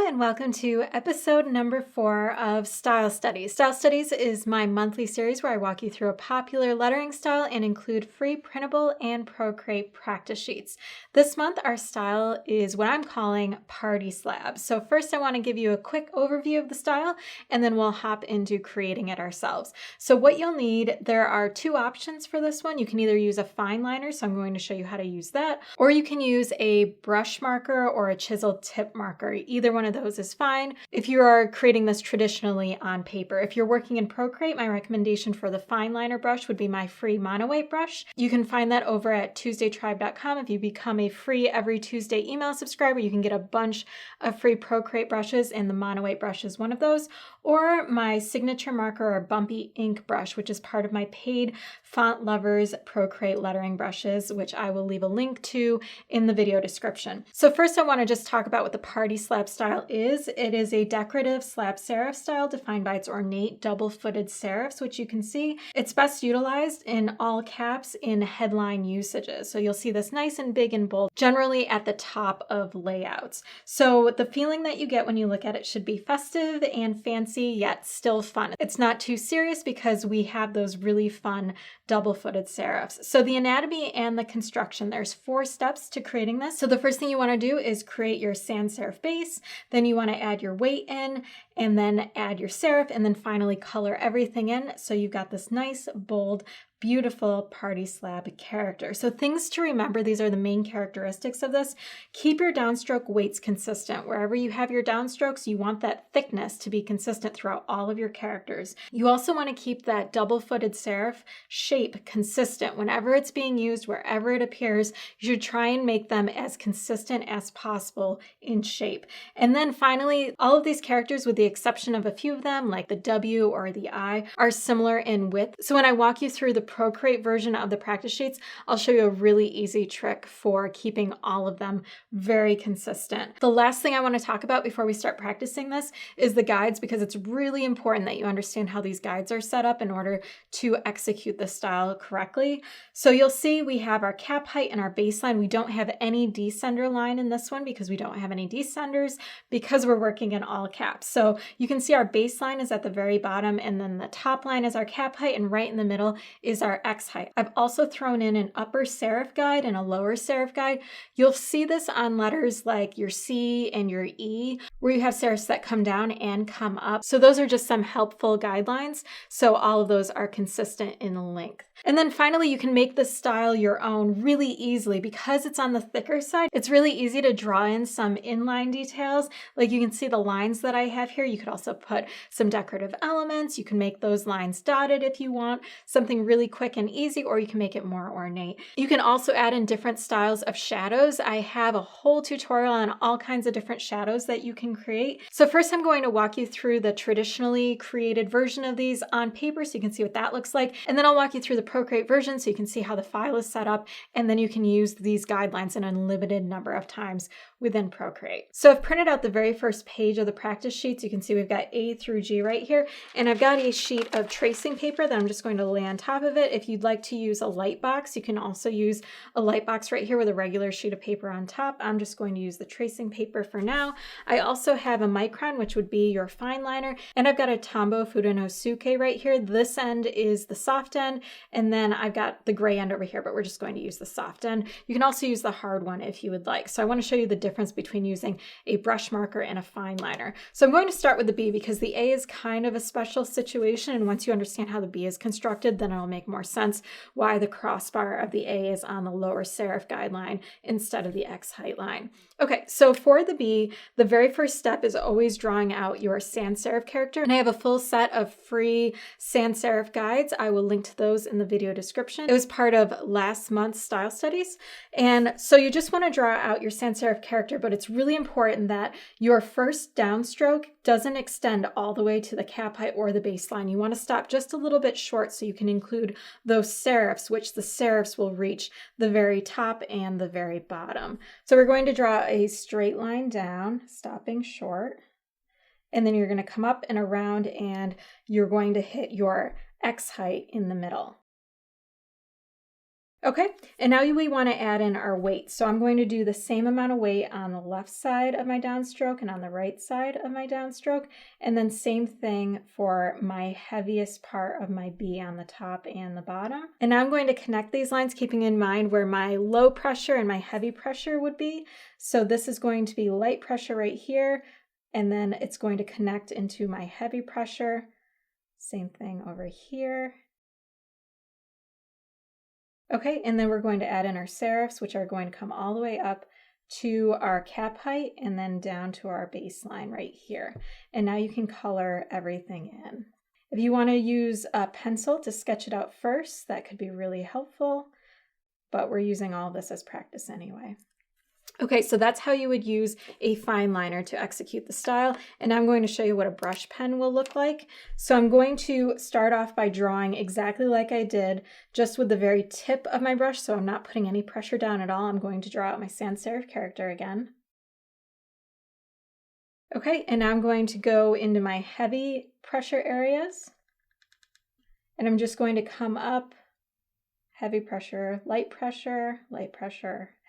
and welcome to episode number 4 of Style Studies. Style Studies is my monthly series where I walk you through a popular lettering style and include free printable and Procreate practice sheets. This month, our style is what I'm calling Party Slabs. So first, I want to give you a quick overview of the style, and then we'll hop into creating it ourselves. So what you'll need, there are 2 options for this one. You can either use a fine liner, so I'm going to show you how to use that, or you can use a brush marker or a chisel tip marker. Either one of those is fine if you are creating this traditionally on paper. If you're working in Procreate, my recommendation for the fine liner brush would be my free mono white brush. You can find that over at tuesdaytribe.com. If you become a free every Tuesday email subscriber, you can get a bunch of free Procreate brushes, and the mono white brush is one of those, or my signature marker or bumpy ink brush, which is part of my paid Font Lovers Procreate lettering brushes, which I will leave a link to in the video description. So first I want to just talk about what the Party Slab style is. It is a decorative slab serif style defined by its ornate double-footed serifs, which you can see. It's best utilized in all caps in headline usages. So you'll see this nice and big and bold, generally at the top of layouts. So the feeling that you get when you look at it should be festive and fancy, yet still fun. It's not too serious because we have those really fun double-footed serifs. So the anatomy and the construction, there's 4 steps to creating this. So the first thing you want to do is create your sans serif base, then you want to add your weight in, and then add your serif, and then finally color everything in. So you've got this nice, bold, beautiful party slab character. So things to remember, these are the main characteristics of this. Keep your downstroke weights consistent. Wherever you have your downstrokes, you want that thickness to be consistent throughout all of your characters. You also want to keep that double-footed serif shape consistent. Whenever it's being used, wherever it appears, you should try and make them as consistent as possible in shape. And then finally, all of these characters, with the exception of a few of them, like the W or the I, are similar in width. So when I walk you through the Procreate version of the practice sheets, I'll show you a really easy trick for keeping all of them very consistent. The last thing I want to talk about before we start practicing this is the guides, because it's really important that you understand how these guides are set up in order to execute the style correctly. So you'll see we have our cap height and our baseline. We don't have any descender line in this one because we don't have any descenders because we're working in all caps. So you can see our baseline is at the very bottom, and then the top line is our cap height, and right in the middle is our X height. I've also thrown in an upper serif guide and a lower serif guide. You'll see this on letters like your C and your E, where you have serifs that come down and come up. So those are just some helpful guidelines. So all of those are consistent in length. And then finally, you can make this style your own really easily because it's on the thicker side. It's really easy to draw in some inline details. Like you can see the lines that I have here. You could also put some decorative elements. You can make those lines dotted if you want, something really quick and easy, or you can make it more ornate. You can also add in different styles of shadows. I have a whole tutorial on all kinds of different shadows that you can create. So first I'm going to walk you through the traditionally created version of these on paper so you can see what that looks like. And then I'll walk you through the Procreate version so you can see how the file is set up, and then you can use these guidelines an unlimited number of times within Procreate. So I've printed out the very first page of the practice sheets. You can see we've got A through G right here, and I've got a sheet of tracing paper that I'm just going to lay on top of it. If you'd like to use a light box, you can also use a light box right here with a regular sheet of paper on top. I'm just going to use the tracing paper for now. I also have a micron, which would be your fine liner, and I've got a Tombow Fudenosuke right here. This end is the soft end, and then I've got the gray end over here, but we're just going to use the soft end. You can also use the hard one if you would like. So I want to show you the difference between using a brush marker and a fine liner. So I'm going to start with the B because the A is kind of a special situation, and once you understand how the B is constructed, then it'll make more sense why the crossbar of the A is on the lower serif guideline instead of the X height line. Okay, so for the B, the very first step is always drawing out your sans serif character, and I have a full set of free sans serif guides. I will link to those in the video description. It was part of last month's style studies, and so you just want to draw out your sans serif character, but it's really important that your first downstroke doesn't extend all the way to the cap height or the baseline. You want to stop just a little bit short so you can include those serifs, which the serifs will reach the very top and the very bottom. So we're going to draw a straight line down, stopping short, and then you're going to come up and around, and you're going to hit your X height in the middle. Okay, and now we want to add in our weight. So I'm going to do the same amount of weight on the left side of my downstroke and on the right side of my downstroke. And then same thing for my heaviest part of my B on the top and the bottom. And now I'm going to connect these lines, keeping in mind where my low pressure and my heavy pressure would be. So this is going to be light pressure right here, and then it's going to connect into my heavy pressure. Same thing over here. Okay, and then we're going to add in our serifs, which are going to come all the way up to our cap height and then down to our baseline right here. And now you can color everything in. If you want to use a pencil to sketch it out first, that could be really helpful, but we're using all of this as practice anyway. Okay, so that's how you would use a fine liner to execute the style. And I'm going to show you what a brush pen will look like. So I'm going to start off by drawing exactly like I did, just with the very tip of my brush. So I'm not putting any pressure down at all. I'm going to draw out my sans serif character again. Okay, and now I'm going to go into my heavy pressure areas. And I'm just going to come up, heavy pressure, light pressure,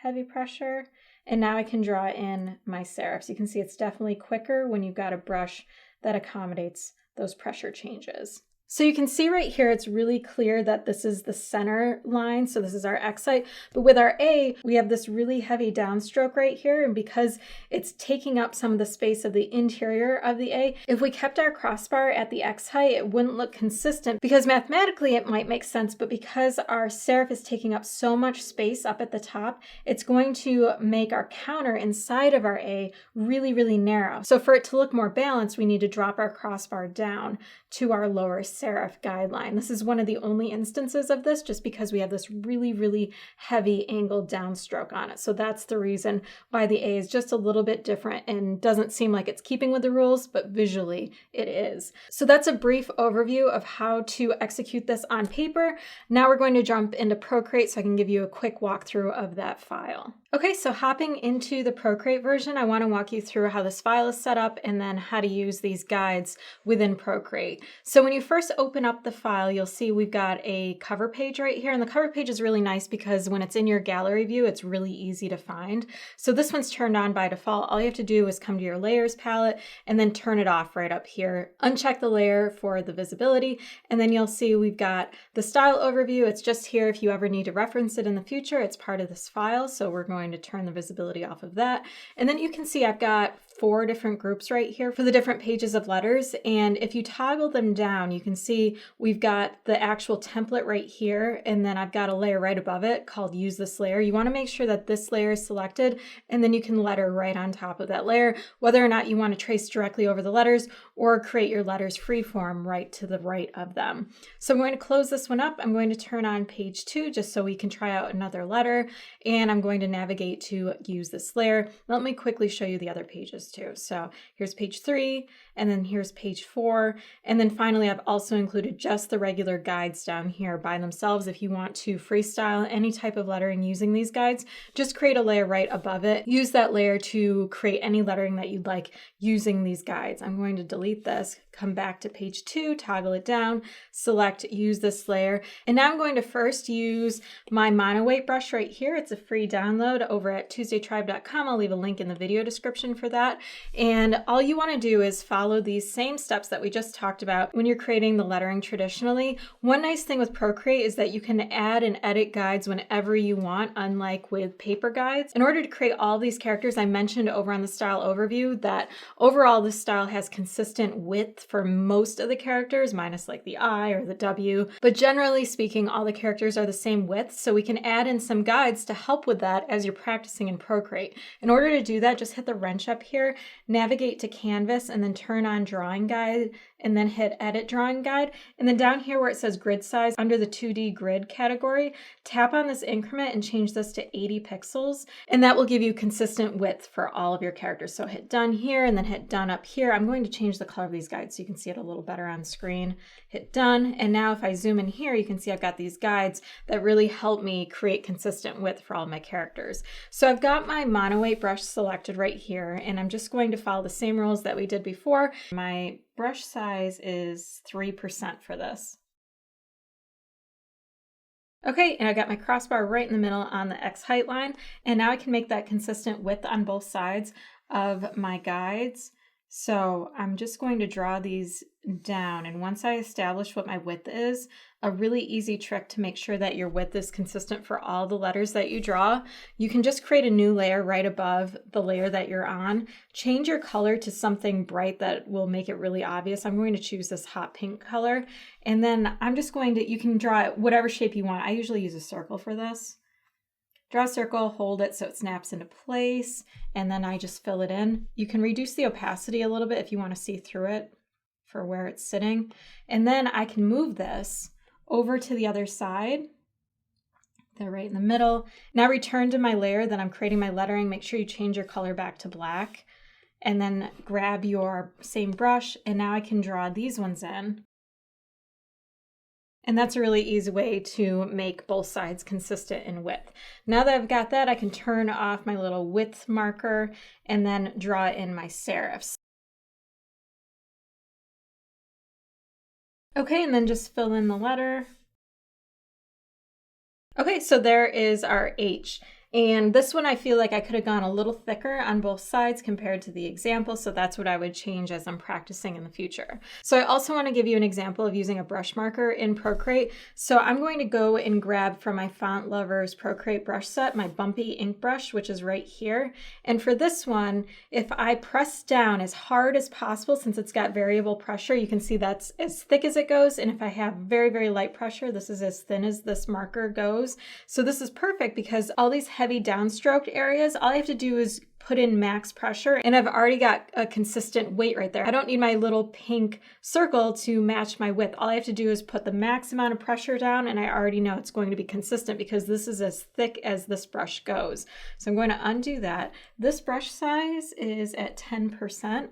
heavy pressure. And now I can draw in my serifs. You can see it's definitely quicker when you've got a brush that accommodates those pressure changes. So you can see right here, it's really clear that this is the center line. So this is our X height, but with our A, we have this really heavy downstroke right here. And because it's taking up some of the space of the interior of the A, if we kept our crossbar at the X height, it wouldn't look consistent because mathematically it might make sense, but because our serif is taking up so much space up at the top, it's going to make our counter inside of our A really, really narrow. So for it to look more balanced, we need to drop our crossbar down to our lower serif guideline. This is one of the only instances of this just because we have this really, really heavy angled downstroke on it. So that's the reason why the A is just a little bit different and doesn't seem like it's keeping with the rules, but visually it is. So that's a brief overview of how to execute this on paper. Now we're going to jump into Procreate so I can give you a quick walkthrough of that file. Okay, so hopping into the Procreate version, I want to walk you through how this file is set up and then how to use these guides within Procreate. So when you first open up the file, you'll see we've got a cover page right here, and the cover page is really nice because when it's in your gallery view, it's really easy to find. So this one's turned on by default. All you have to do is come to your layers palette and then turn it off right up here. Uncheck the layer for the visibility, and then you'll see we've got the style overview. It's just here if you ever need to reference it in the future. It's part of this file, so we're going to turn the visibility off of that. And then you can see I've got 4 different groups right here for the different pages of letters. And if you toggle them down, you can see we've got the actual template right here. And then I've got a layer right above it called use this layer. You want to make sure that this layer is selected, and then you can letter right on top of that layer, whether or not you want to trace directly over the letters or create your letters freeform right to the right of them. So I'm going to close this one up. I'm going to turn on page 2 just so we can try out another letter. And I'm going to navigate to use this layer. Let me quickly show you the other pages too. So here's page 3, and then here's page 4. And then finally, I've also included just the regular guides down here by themselves. If you want to freestyle any type of lettering using these guides, just create a layer right above it. Use that layer to create any lettering that you'd like using these guides. I'm going to delete this, come back to page 2, toggle it down, select use this layer. And now I'm going to first use my mono weight brush right here. It's a free download over at tuesdaytribe.com. I'll leave a link in the video description for that. And all you want to do is follow these same steps that we just talked about when you're creating the lettering traditionally. One nice thing with Procreate is that you can add and edit guides whenever you want, unlike with paper guides. In order to create all these characters, I mentioned over on the style overview that overall this style has consistent width for most of the characters, minus like the I or the W. But generally speaking, all the characters are the same width, so we can add in some guides to help with that as you're practicing in Procreate. In order to do that, just hit the wrench up here, navigate to Canvas, and then turn on Drawing Guide, and then hit Edit Drawing Guide. And then down here where it says Grid Size, under the 2D Grid category, tap on this increment and change this to 80 pixels, and that will give you consistent width for all of your characters. So hit Done here, and then hit Done up here. I'm going to change the color of these guides so you can see it a little better on screen. Hit Done, and now if I zoom in here, you can see I've got these guides that really help me create consistent width for all of my characters. So I've got my mono weight brush selected right here, and I'm just going to follow the same rules that we did before. My brush size is 3% for this. Okay, and I got my crossbar right in the middle on the X height line, and now I can make that consistent width on both sides of my guides. So I'm just going to draw these down, and once I establish what my width is, a really easy trick to make sure that your width is consistent for all the letters that you draw, you can just create a new layer right above the layer that you're on. Change your color to something bright that will make it really obvious. I'm going to choose this hot pink color, and then I'm just going to, you can draw it whatever shape you want. I usually use a circle for this. Draw a circle, hold it so it snaps into place, and then I just fill it in. You can reduce the opacity a little bit if you want to see through it for where it's sitting. And then I can move this over to the other side. They're right in the middle. Now return to my layer that I'm creating my lettering. Make sure you change your color back to black. And then grab your same brush, and now I can draw these ones in. And that's a really easy way to make both sides consistent in width. Now that I've got that, I can turn off my little width marker and then draw in my serifs. Okay, and then just fill in the letter. Okay, so there is our H. And this one I feel like I could have gone a little thicker on both sides compared to the example, so that's what I would change as I'm practicing in the future. So I also want to give you an example of using a brush marker in Procreate. So I'm going to go and grab from my Font Lovers Procreate brush set my bumpy ink brush, which is right here. And for this one, if I press down as hard as possible, since it's got variable pressure, you can see that's as thick as it goes. And if I have very, very light pressure, this is as thin as this marker goes. So this is perfect because all these heavy downstroked areas, all I have to do is put in max pressure, and I've already got a consistent weight right there. I don't need my little pink circle to match my width. All I have to do is put the max amount of pressure down, and I already know it's going to be consistent because this is as thick as this brush goes. So I'm going to undo that. This brush size is at 10%.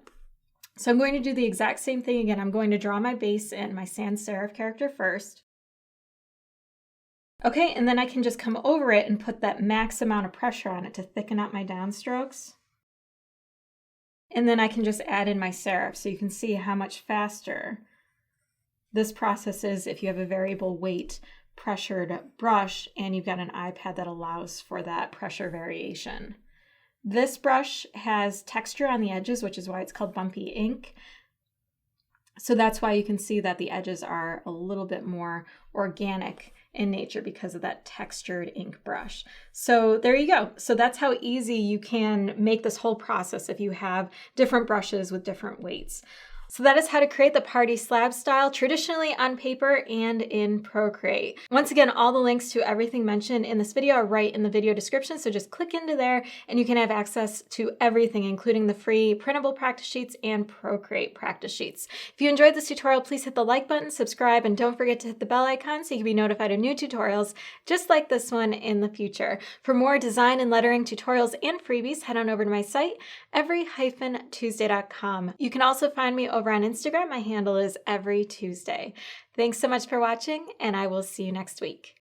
So I'm going to do the exact same thing again. I'm going to draw my base in my sans serif character first. Okay, and then I can just come over it and put that max amount of pressure on it to thicken up my downstrokes. And then I can just add in my serif so you can see how much faster this process is if you have a variable weight pressured brush and you've got an iPad that allows for that pressure variation. This brush has texture on the edges, which is why it's called bumpy ink. So that's why you can see that the edges are a little bit more organic in nature because of that textured ink brush. So there you go. So that's how easy you can make this whole process if you have different brushes with different weights. So that is how to create the party slab style traditionally on paper and in Procreate. Once again, all the links to everything mentioned in this video are right in the video description, so just click into there and you can have access to everything, including the free printable practice sheets and Procreate practice sheets. If you enjoyed this tutorial, please hit the like button, subscribe, and don't forget to hit the bell icon so you can be notified of new tutorials just like this one in the future. For more design and lettering tutorials and freebies, head on over to my site, every-tuesday.com. You can also find me over on Instagram. My handle is everytuesday. Thanks so much for watching, and I will see you next week.